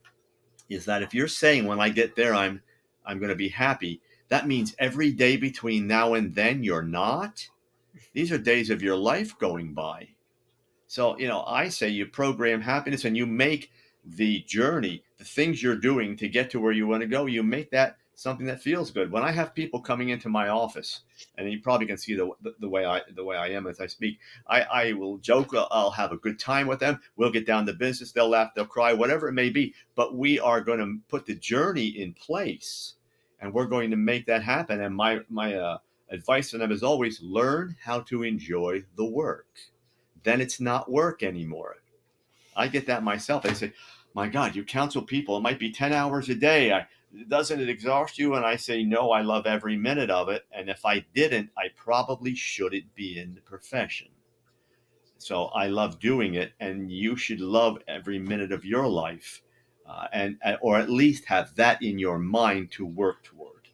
Speaker 2: is that if you're saying, when I get there, I'm going to be happy, that means every day between now and then you're not. These are days of your life going by. So, I say you program happiness and you make the journey, the things you're doing to get to where you want to go, you make that something that feels good. When I have people coming into my office, and you probably can see the way I am as I speak, I will joke, I'll have a good time with them. We'll get down to business. They'll laugh, they'll cry, whatever it may be. But we are going to put the journey in place, and we're going to make that happen. And my advice to them is always learn how to enjoy the work. Then it's not work anymore. I get that myself. They say, my God, you counsel people. It might be 10 hours a day. Doesn't it exhaust you? And I say, no, I love every minute of it. And if I didn't, I probably shouldn't be in the profession. So I love doing it. And you should love every minute of your life, or at least have that in your mind to work toward.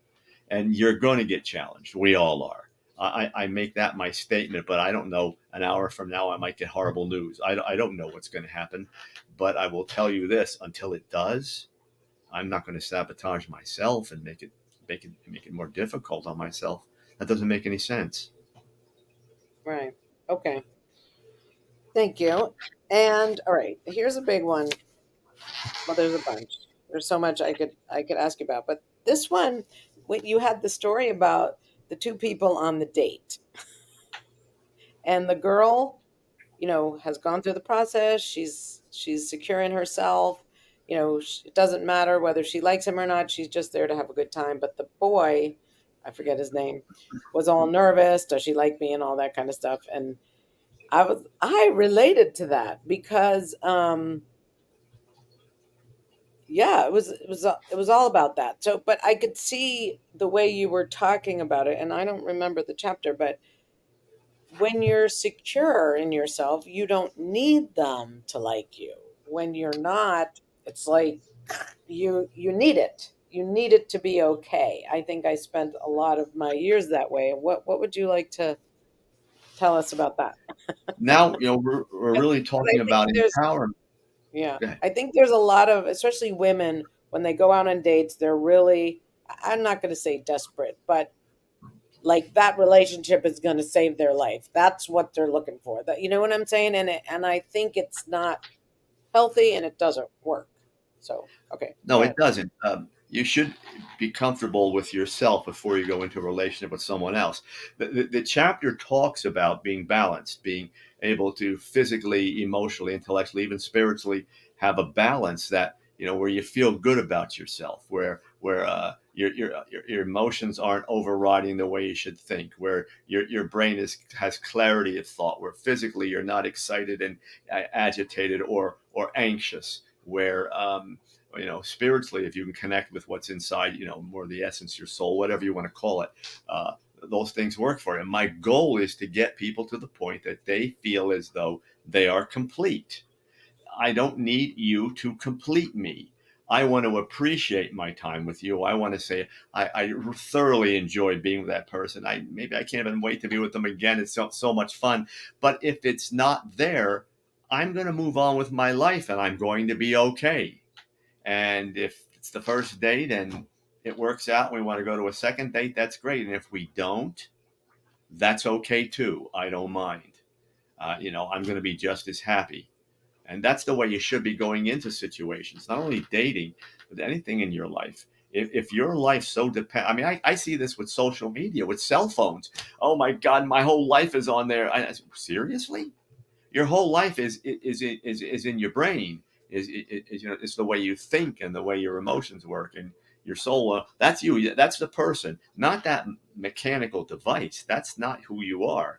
Speaker 2: And you're going to get challenged. We all are. I make that my statement, but I don't know, an hour from now I might get horrible news. I don't know what's going to happen, but I will tell you this: until it does, I'm not going to sabotage myself and make it more difficult on myself. That doesn't make any sense.
Speaker 3: Right. Okay. Thank you. And all right, here's a big one. Well, there's a bunch. There's so much I could ask you about, but this one, when you had the story about the 2 people on the date, and the girl, has gone through the process. She's secure in herself. It doesn't matter whether she likes him or not. She's just there to have a good time. But the boy, I forget his name, was all nervous. Does she like me and all that kind of stuff? And I related to that because yeah, it was all about that. So, but I could see the way you were talking about it, and I don't remember the chapter, but when you're secure in yourself, you don't need them to like you. When you're not, it's like you need it. You need it to be okay. I think I spent a lot of my years that way. What would you like to tell us about that?
Speaker 2: Now, we're really
Speaker 3: But I
Speaker 2: talking
Speaker 3: think
Speaker 2: about
Speaker 3: there's
Speaker 2: empowerment.
Speaker 3: yeah,
Speaker 2: Go ahead.
Speaker 3: I think there's a lot of, especially women, when they go out on dates, they're really, I'm not going to say desperate, but like that relationship is going to save their life. That's what they're looking for. That, you know what I'm saying? And I think it's not healthy and it doesn't work. So, okay,
Speaker 2: No,
Speaker 3: go
Speaker 2: it
Speaker 3: ahead.
Speaker 2: doesn't. You should be comfortable with yourself before you go into a relationship with someone else. The chapter talks about being balanced, being able to physically, emotionally, intellectually, even spiritually have a balance that, where you feel good about yourself, where your emotions aren't overriding the way you should think, where your brain has clarity of thought, where physically you're not excited and agitated or anxious, where spiritually, if you can connect with what's inside, more the essence, your soul, whatever you want to call it, those things work for you. And my goal is to get people to the point that they feel as though they are complete. I don't need you to complete me. I want to appreciate my time with you. I want to say I thoroughly enjoyed being with that person. Maybe I can't even wait to be with them again. It's so much fun. But if it's not there, I'm going to move on with my life and I'm going to be okay. And if it's the first date and it works out and we want to go to a second date, that's great. And if we don't, that's okay too. I don't mind. I'm going to be just as happy. And that's the way you should be going into situations, not only dating, but anything in your life. If your life so depends, I mean, I see this with social media, with cell phones. Oh my God, my whole life is on there. Seriously? Your whole life is in your brain. It's the way you think and the way your emotions work and your soul. That's you. That's the person, not that mechanical device. That's not who you are.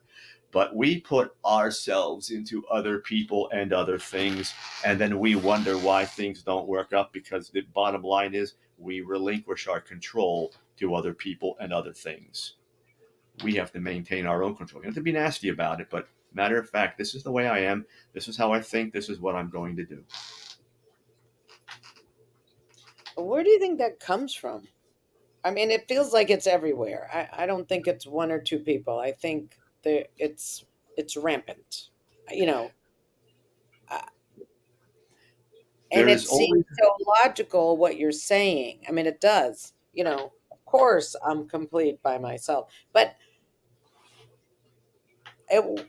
Speaker 2: But we put ourselves into other people and other things, and then we wonder why things don't work out, because the bottom line is we relinquish our control to other people and other things. We have to maintain our own control. You don't have to be nasty about it, but matter of fact, this is the way I am. This is how I think. This is what I'm going to do.
Speaker 3: Where do you think that comes from? I mean, it feels like it's everywhere. I don't think it's one or two people. I think it's rampant. You know, uh, and it
Speaker 2: There's
Speaker 3: seems
Speaker 2: always
Speaker 3: so logical what you're saying. I mean, it does. Of course, I'm complete by myself, but it,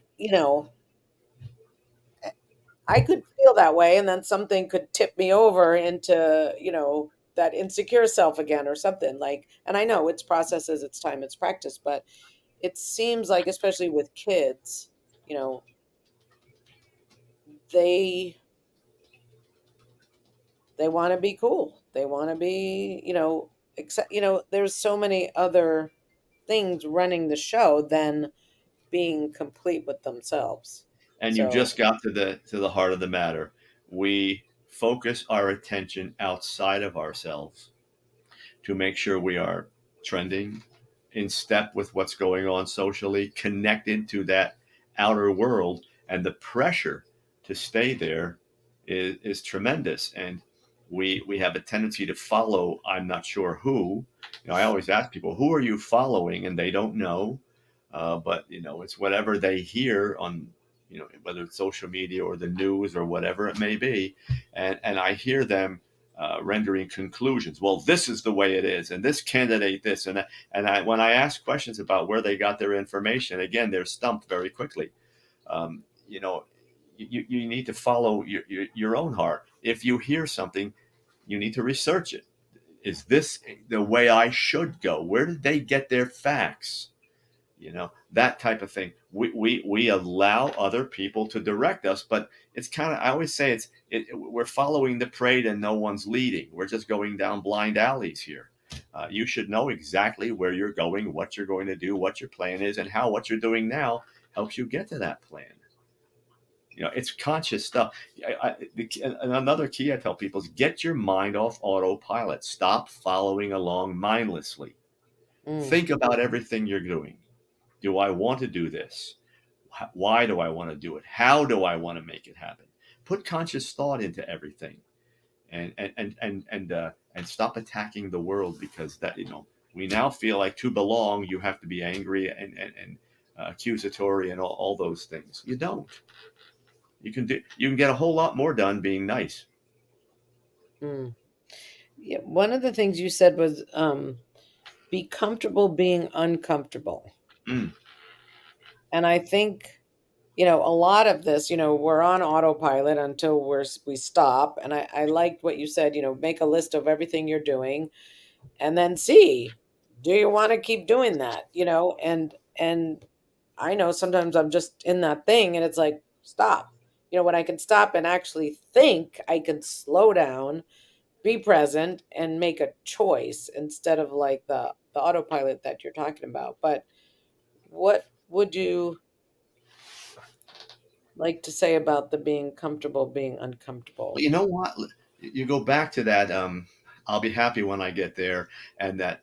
Speaker 3: I could feel that way, and then something could tip me over into, that insecure self again or something like. And I know it's processes, it's time, it's practice, but it seems like, especially with kids, you know, they they want to be cool. They want to be, except, there's so many other things running the show than being complete with themselves.
Speaker 2: and you
Speaker 3: So,
Speaker 2: just got to the heart of the matter. We focus our attention outside of ourselves to make sure we are trending in step with what's going on socially, connected to that outer world, and the pressure to stay there is tremendous. And we have a tendency to follow, I'm not sure who. I always ask people, who are you following? And they don't know. But it's whatever they hear on, whether it's social media or the news or whatever it may be. And I hear them rendering conclusions. Well, this is the way it is, and this candidate this and that. When I ask questions about where they got their information, again, they're stumped very quickly. Um, you know, you need to follow your own heart. If you hear something, you need to research it. Is this the way I should go? Where did they get their facts? That type of thing. We allow other people to direct us, but it's kind of, I always say we're following the parade and no one's leading. We're just going down blind alleys here. You should know exactly where you're going, what you're going to do, what your plan is, and how what you're doing now helps you get to that plan. It's conscious stuff. And another key I tell people is get your mind off autopilot. Stop following along mindlessly. Think about everything you're doing. Do I want to do this? Why do I want to do it? How do I want to make it happen? Put conscious thought into everything, and stop attacking the world, because that we now feel like to belong you have to be angry and accusatory and all those things. You don't. You can get a whole lot more done being nice.
Speaker 3: yeah, one of the things you said was be comfortable being uncomfortable.
Speaker 2: Mm.
Speaker 3: And I think, a lot of this, we're on autopilot until we stop. And I liked what you said, make a list of everything you're doing and then see, do you want to keep doing that? And I know sometimes I'm just in that thing and it's like, stop. When I can stop and actually think, I can slow down, be present, and make a choice instead of like the autopilot that you're talking about. But what would you like to say about the being comfortable being uncomfortable?
Speaker 2: You know what? You go back to that. I'll be happy when I get there, and that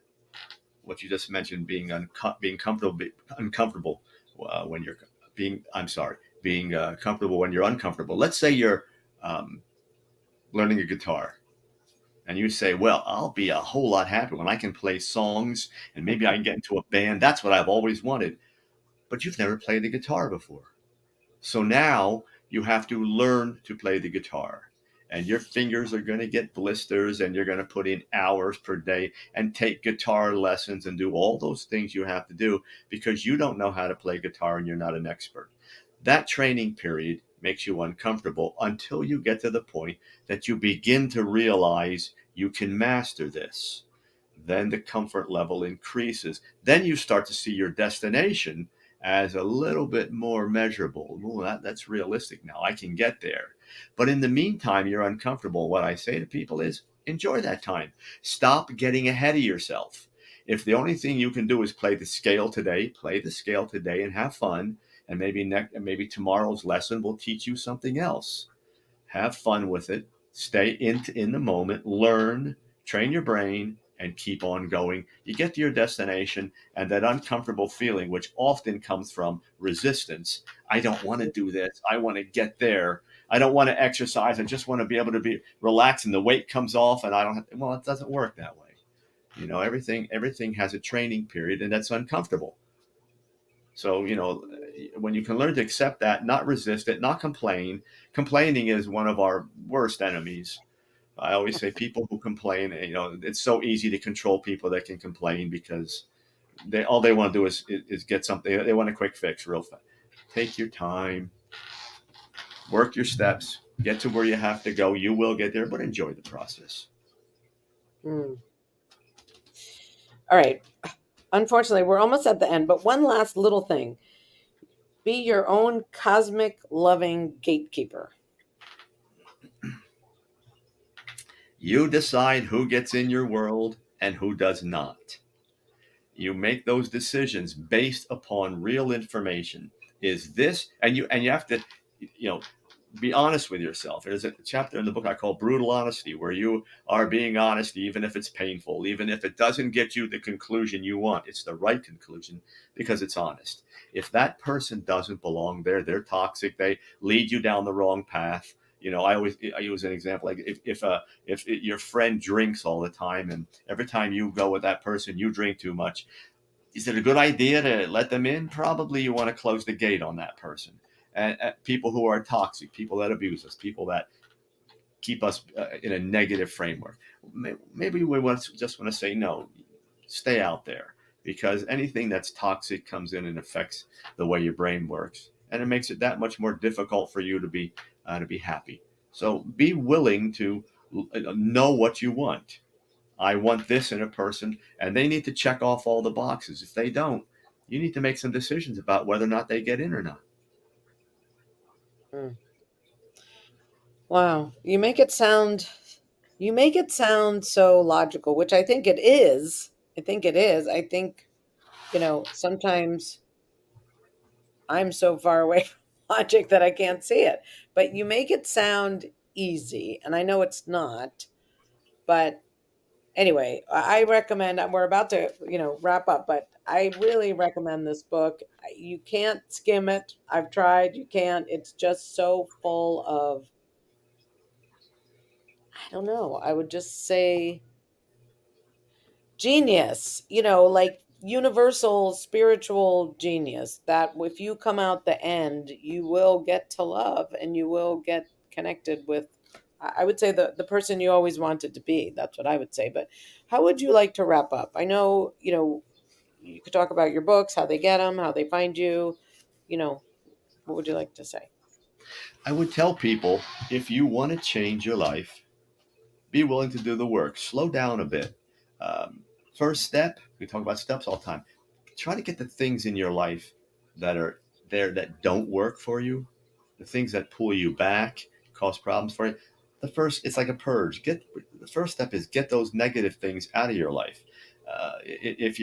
Speaker 2: what you just mentioned, being comfortable, uncomfortable when you're being. I'm sorry, being comfortable when you're uncomfortable. Let's say you're learning a guitar, And you say, well, I'll be a whole lot happier when I can play songs and maybe I can get into a band. That's what I've always wanted. But you've never played the guitar before. So now you have to learn to play the guitar. And your fingers are going to get blisters, and you're going to put in hours per day and take guitar lessons and do all those things you have to do because you don't know how to play guitar and you're not an expert. That training period makes you uncomfortable until you get to the point that you begin to realize you can master this. Then the comfort level increases. Then you start to see your destination as a little bit more measurable. Ooh, that's realistic now. I can get there. But in the meantime, you're uncomfortable. What I say to people is enjoy that time. Stop getting ahead of yourself. If the only thing you can do is play the scale today and have fun. And maybe tomorrow's lesson will teach you something else. Have fun with it. Stay in the moment. Learn, train your brain, and keep on going. You get to your destination, and that uncomfortable feeling, which often comes from resistance. I don't want to do this. I want to get there. I don't want to exercise. I just want to be able to be relaxed, and the weight comes off, and I don't have to, well, it doesn't work that way. Everything has a training period, and that's uncomfortable. So, when you can learn to accept that, not resist it, not complain. Complaining is one of our worst enemies. I always say people who complain, it's so easy to control people that can complain because all they want to do is get something. They want a quick fix real fast. Take your time, work your steps, get to where you have to go. You will get there, but enjoy the process.
Speaker 3: All right. Unfortunately, we're almost at the end, but one last little thing. Be your own cosmic loving gatekeeper.
Speaker 2: You decide who gets in your world and who does not. You make those decisions based upon real information. Is this, and you have to, be honest with yourself. There's a chapter in the book I call Brutal Honesty, where you are being honest, even if it's painful, even if it doesn't get you the conclusion you want. It's the right conclusion because it's honest. If that person doesn't belong there, they're toxic, they lead you down the wrong path. I use an example, like if your friend drinks all the time, and every time you go with that person, you drink too much. Is it a good idea to let them in? Probably you want to close the gate on that person. And people who are toxic, people that abuse us, people that keep us in a negative framework. Maybe we just want to say, no, stay out there, because anything that's toxic comes in and affects the way your brain works. And it makes it that much more difficult for you to be happy. So be willing to know what you want. I want this in a person, and they need to check off all the boxes. If they don't, you need to make some decisions about whether or not they get in or not.
Speaker 3: Wow. You make it sound so logical, which I think it is. I think, sometimes I'm so far away from logic that I can't see it. But you make it sound easy, and I know it's not. But anyway, I recommend, we're about to, wrap up, but I really recommend this book. You can't skim it. I've tried. You can't. It's just so full of, I don't know, I would just say genius, like universal spiritual genius that if you come out the end, you will get to love and you will get connected with, I would say, the person you always wanted to be. That's what I would say. But how would you like to wrap up? I know, you could talk about your books, how they get them, how they find you, what would you like to say?
Speaker 2: I would tell people, if you want to change your life, be willing to do the work. Slow down a bit. First step, we talk about steps all the time. Try to get the things in your life that are there that don't work for you, the things that pull you back, cause problems for you. It's like a purge. The first step is get those negative things out of your life. If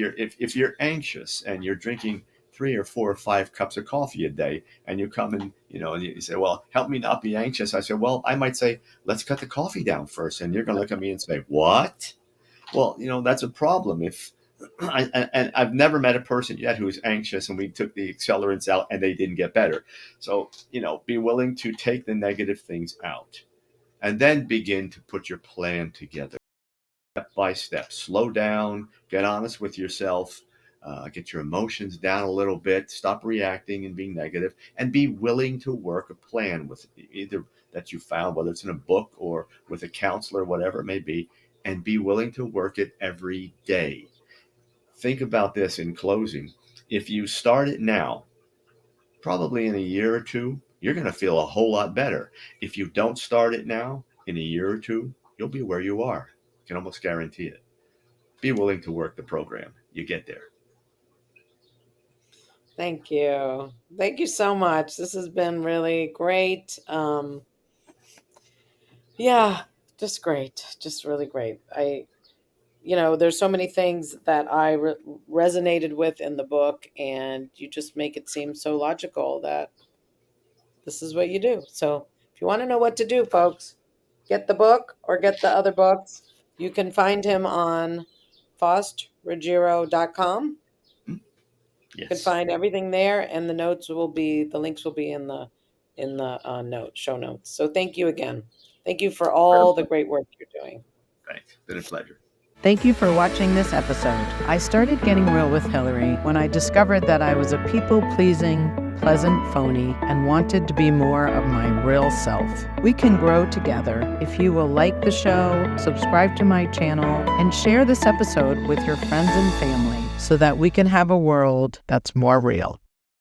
Speaker 2: you're anxious and you're drinking 3 or 4 or 5 cups of coffee a day, and you come and you say, well, help me not be anxious. I said, well, I might say, let's cut the coffee down first. And you're going to look at me and say, what? Well, that's a problem. If I've never met a person yet who's anxious and we took the accelerants out and they didn't get better. So, be willing to take the negative things out and then begin to put your plan together. by step. Slow down, get honest with yourself, get your emotions down a little bit, stop reacting and being negative, and be willing to work a plan with either that you found, whether it's in a book or with a counselor, whatever it may be, and be willing to work it every day. Think about this in closing. If you start it now, probably in a year or two, you're going to feel a whole lot better. If you don't start it now, in a year or two, you'll be where you are. I can almost guarantee it. Be willing to work the program. You get there.
Speaker 3: Thank you. Thank you so much. This has been really great. Yeah, just great. Just really great. There's so many things that I resonated with in the book, and you just make it seem so logical that this is what you do. So if you want to know what to do, folks, get the book or get the other books. You can find him on FaustRuggiero.com.
Speaker 2: Yes.
Speaker 3: You can find everything there, and the links will be in the show notes. So thank you again. Thank you for all the great work you're doing.
Speaker 2: Thanks. It's been a pleasure.
Speaker 1: Thank you for watching this episode. I started getting real with Hillary when I discovered that I was a people-pleasing, pleasant phony and wanted to be more of my real self. We can grow together if you will like the show, subscribe to my channel, and share this episode with your friends and family so that we can have a world that's more real.